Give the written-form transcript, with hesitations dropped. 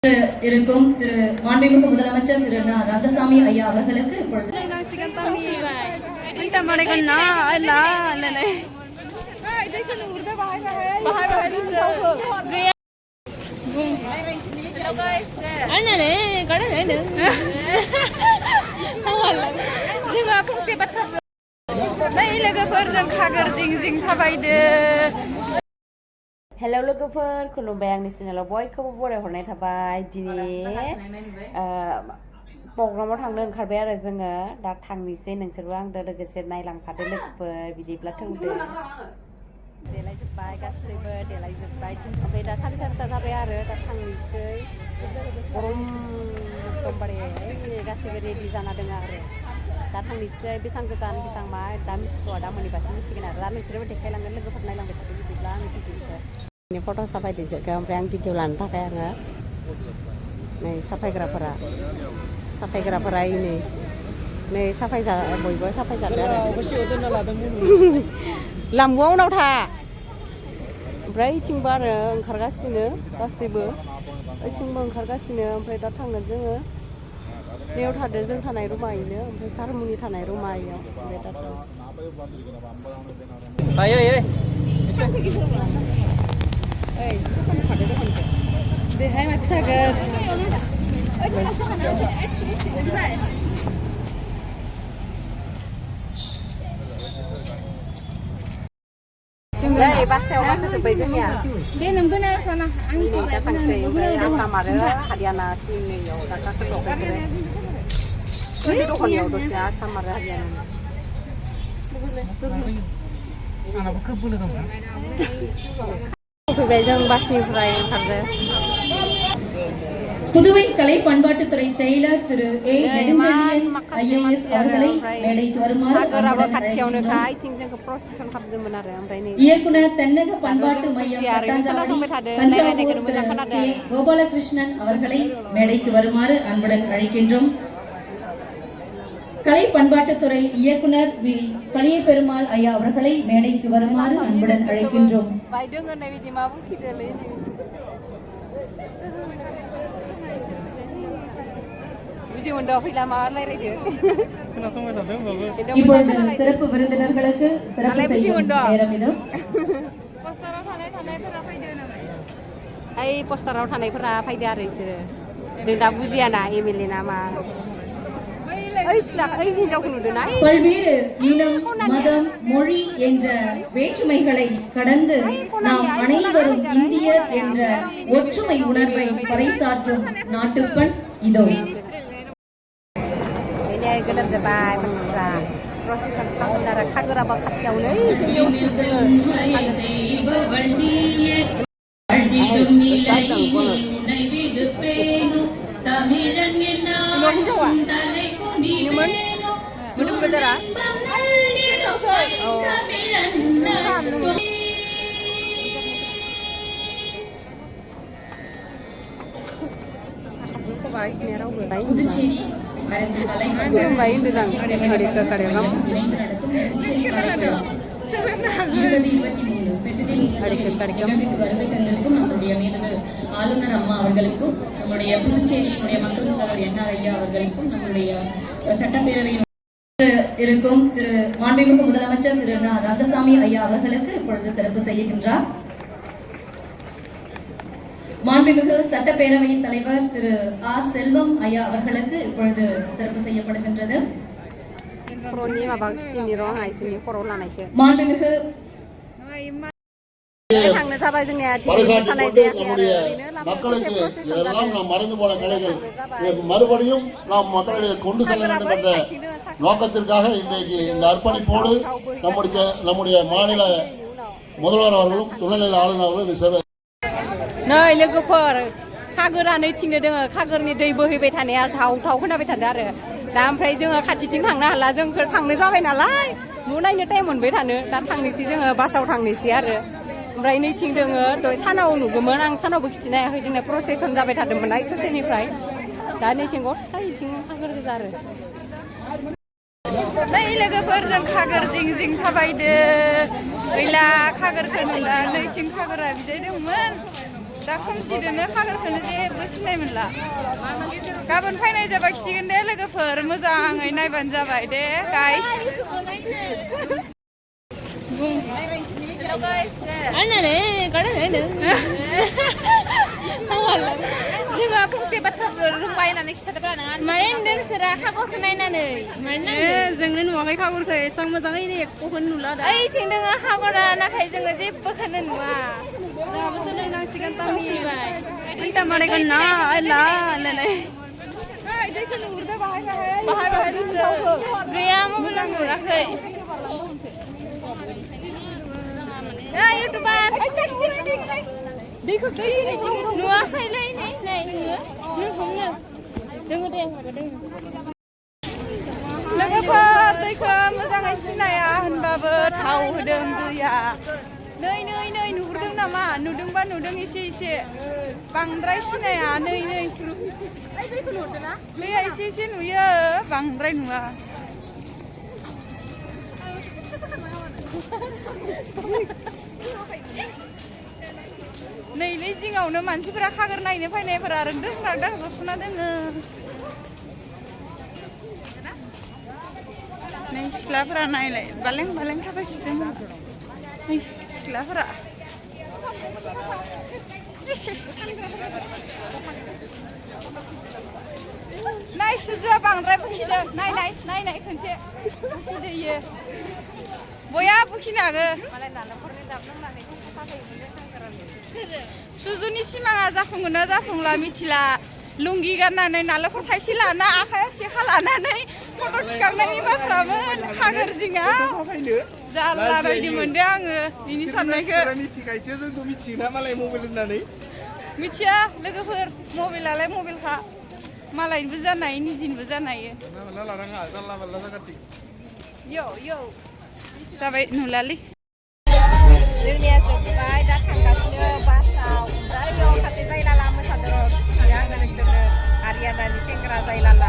இருக்கும் திரு மாண்புமிகு முதலமைச்சர் திரு ரங்கசாமி ஐயா அவர்களுக்கு இப்பொழுது Hello लोगोफोर खुलुमबाय आंनि चेनेलाव बयखौबो बरायहरनाय थाबाय दिनै प्रग्रामाव थांनो ओंखारबाय आरो जोङो दा थांनोसै नोंसोरबो आंजों लोगोसे नायलांफादो लोगोफोर बिदिब्ला थौदो देलायजोब्बाय गासैबो देलायजोब्बाय ओमफ्राय दा 4:30 जाबाय आरो दा थांनोसै गरम एकदमबारे गासैबो रेडि जाना दङ आरो दा थांनोसै बेसां गोजान बेसां मा दा मिथिथ'आ दा मोनैबासो मिथिगोन आरो दा नोंसोरबो देखायलांगोन लोगोफोर नायलांबाय थादो बिदिब्ला आंनि भिडिअखौ फट' साफायदोसो ओमफ्राय आं भिडिअ लानो थाखाय आङो नै साफायग्राफोरा नै साफायजा बयबो साफायजादो आरो लाम्बुआव उनाव था ओमफ्राय ओइथिंबो आरो ओंखारगासिनो गासैबो ओइथिंबो ओंखारगासिनो ओमफ्राय दा थांगोन जोङो बेयाव थादो जों थानाय रुमा इनो ओमफ्राय सारमुनि थानाय रुमा इयाव ओमफ्राय दा बेहाय माथो थागोन बासायाव गाखोजोब्बाय जोंनिया बे नोंगोन आरो सना आंनि दा थांसै ओमफ्राय आसाम आरो हारियाना टिमनियाव दा गाखोजोब्बाय जोंनि दखाननियाव दसे आसाम आरो हारियाना आंनाबो खोब बोलो दं फैबाय जों बासनिफ्राय ओंखारदों புதுவை கலை பண்பாட்டுத்துறை செயலர் திரு ஏ நெடுஞ்செழியன் ஐஏஎஸ் அவர்களை மேடைக்கு வருமாறு இயக்குனர் தென்னக பண்பாட்டு மையம் தஞ்சாவூர் கே கோபாலகிருஷ்ணன் அவர்களை மேடைக்கு வருமாறு அன்புடன் அழைக்கின்றோம். கலை பண்பாட்டுத்துறை இயக்குனர் வி கலிய பெருமாள் ஐயா அவர்களை மேடைக்கு வருமாறு அன்புடன் அழைக்கின்றோம். இப்பொழுது சிறப்பு விருந்தினர்களுக்கு சிறப்பு செய்யும் நேரம் இது. पस्टाराव थानायफोरा फैदो आरो इसोरो जों दा बुजियाना एमएलए ना मा பல்வேறு இனம் மதம் மொழி என்ற வேற்றுமைகளை கடந்து நாம் அனைவரும் இந்தியர் என்ற ஒற்றுமை உணர்வை பறைசாற்றும் நாட்டுப்பண் இதோ. ஆளுநர் அம்மா அவர்களுக்கும் நம்முடைய புதுச்சேரியினுடைய மக்கள் தலைவர் என்ஆர் ஐயா அவர்களுக்கும் நம்முடைய சட்டப்பேரவையில் இருக்கும் திரு மாண்புமிகு முதலமைச்சர் திரு ரங்கசாமி ஐயா அவர்களுக்கு இப்பொழுது சிறப்பு செய்கின்றார். மாண்புமிகு சட்டப்பேரவையின் தலைவர் திரு ஆர் செல்வம் ஐயா அவர்களுக்கு இப்பொழுது சிறப்பு செய்யப்படுகின்றது. மாண்புமிகு மக்களுக்கு இதெல்லாம் நாம் மறந்து போன கலைகள் மறுபடியும் நாம் மக்களிடையே கொண்டு செல்ல வேண்டும் என்ற நோக்கத்திற்காக இன்றைக்கு இந்த அர்ப்பணிப்போடு நம்முடைய மாநில முதல்வர் அவர்களும் துணைநிலை ஆளுநர் அவர்களும் சேவை नै लोगोफोर खागोरा नैथिंनो दोङो खागोरनि दै बोहैबाय थानाया थाव खोनाबाय थादो आरो दा ओमफ्राय जोङो खाथिथिं थांनो हाला जोंफोर थांनो जाबाय नालाय न' नायनो टाइम मोनबाय थानो दा थांनोसै जोङो बासाव थांनोसै आरो ओमफ्राय नैथिं दोङो दहाय सानाव नुगौमोन आं सानावबो खिथिनो हायाखै जोंना प्रसेसन जाबाय थादोंमोन ससेनिफ्राय दा नैथिं गथाय इथिं खागोर गोजा आरो नै लोगोफोरजों खागोर जिं जिं थाबायदो गैला खागोरखौ नुला नैथिं खागोरा बिदाय दंमोन दा खोमसिदोनो खागोरखौनो जेबो सिनाय मोनला गाबोन फैनाय जाबा खिथिगोन दे लोगोफोर मोजाङै नायबानो जाबाय दे गाइस जोङो फंसे बाथ्राफोर रोंबाय होननानै खिथादोंब्रा नोङो माने होनदों नोंसोरा खागरखौ नायनानै माने जोंनो नुवाखै खागरखौ एसां मोजाङैनो एकखौनो नुला दा ओइथिं दोङो खागरा नाथाय जोङो जेबोखौनो नुवा जोंहाबो सोलोंनांसिगोन तामि इटा मारायगोन ना आइला होनलायनाय दैखौ नुहुरदो बाहाय गैया मबाइलाव नुराखै इउटुबार दैखौ नुवाखैलै नै नुयो नों हमनो दोङो दे माबा दोङो लोगोफोर दैखौ मोजाङै सिनाया होनबाबो थाव होदों दैया नै नुहुरदों नामा नुदोंबा नुदों एसे बांद्राय सिनाया नै दैखौ नुहुरदों ना दैया एसे नुयो बांद्राय नुवा नैलै जिङावनो मानसिफोरा खागोर नायनो फैनायफोरा रोंदों रागदां जसना दोङो नै सिख्लाफोरा नायलाय बालें थाबायसिदों सिख्लाफोरा नाय सुजुआ बांद्राय बुखिदों नाय खनसे बुखिदोयो बया बुखिनो हागो सुजुनि सिमाङा जाफुंगोन ना जाफुंला मिथिला लुंगि गाननानै नालेंखर थाइसे लाना आखायाव सेखा लानानै फट' थिखांनायनि बाथ्रामोन खागोर जिङा जारला बायदि मोनदों आङो बिनि साननायखौ मिथिखायसो जोंखौ मिथियोना मालाय मबाइल होननानै मिथिया लोगोफोर मबाइलालाय मबाइलखा मालायनिबो जानाय निजिनिबो जानाय लानाङा जानला मानला जागारथिं यो जाबाय नुलालै जोंनिया जोब्बाय दा थांगासिनो बासाव ओमफ्राय बेयाव सासे जायलाला मोसादों र' खिन्थाया आङो नोंसोरनो आरियानानि सेंग्रा जायलाला